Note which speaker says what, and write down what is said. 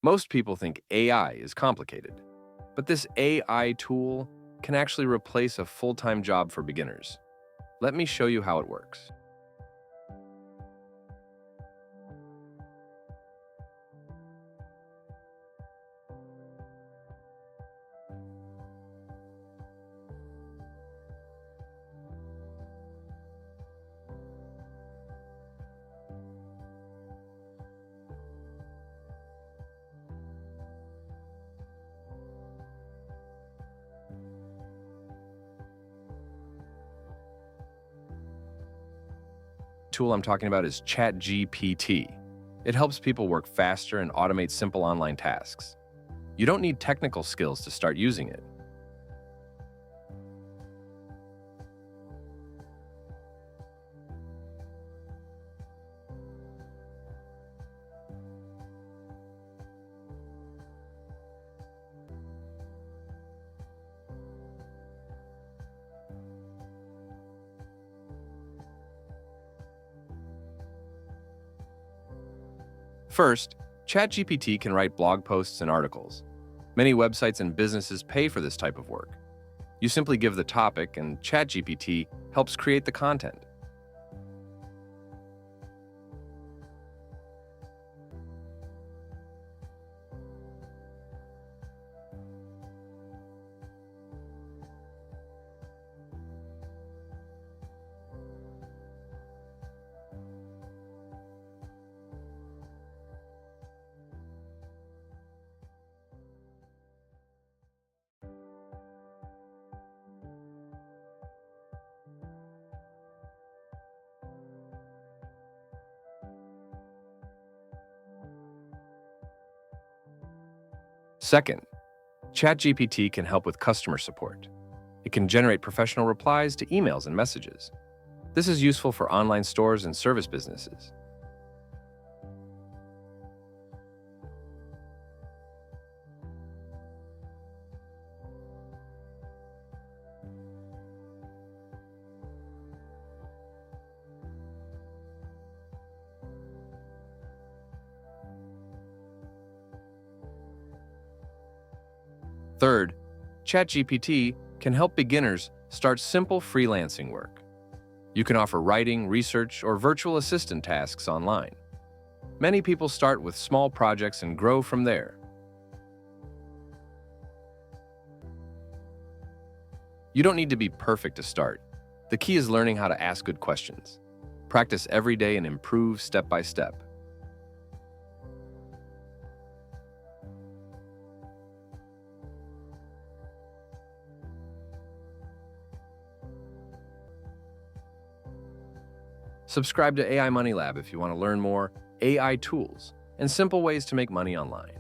Speaker 1: Most people think AI is complicated, but this AI tool can actually replace a full-time job for beginners. Let me show you how it works. The tool I'm talking about is ChatGPT. It helps people work faster and automate simple online tasks. You don't need technical skills to start using it. First, ChatGPT can write blog posts and articles. Many websites and businesses pay for this type of work. You simply give the topic, and ChatGPT helps create the content. Second, ChatGPT can help with customer support. It can generate professional replies to emails and messages. This is useful for online stores and service businesses. Third, ChatGPT can help beginners start simple freelancing work. You can offer writing, research, or virtual assistant tasks online. Many people start with small projects and grow from there. You don't need to be perfect to start. The key is learning how to ask good questions. Practice every day and improve step by step. Subscribe to AI Money Lab if you want to learn more AI tools and simple ways to make money online.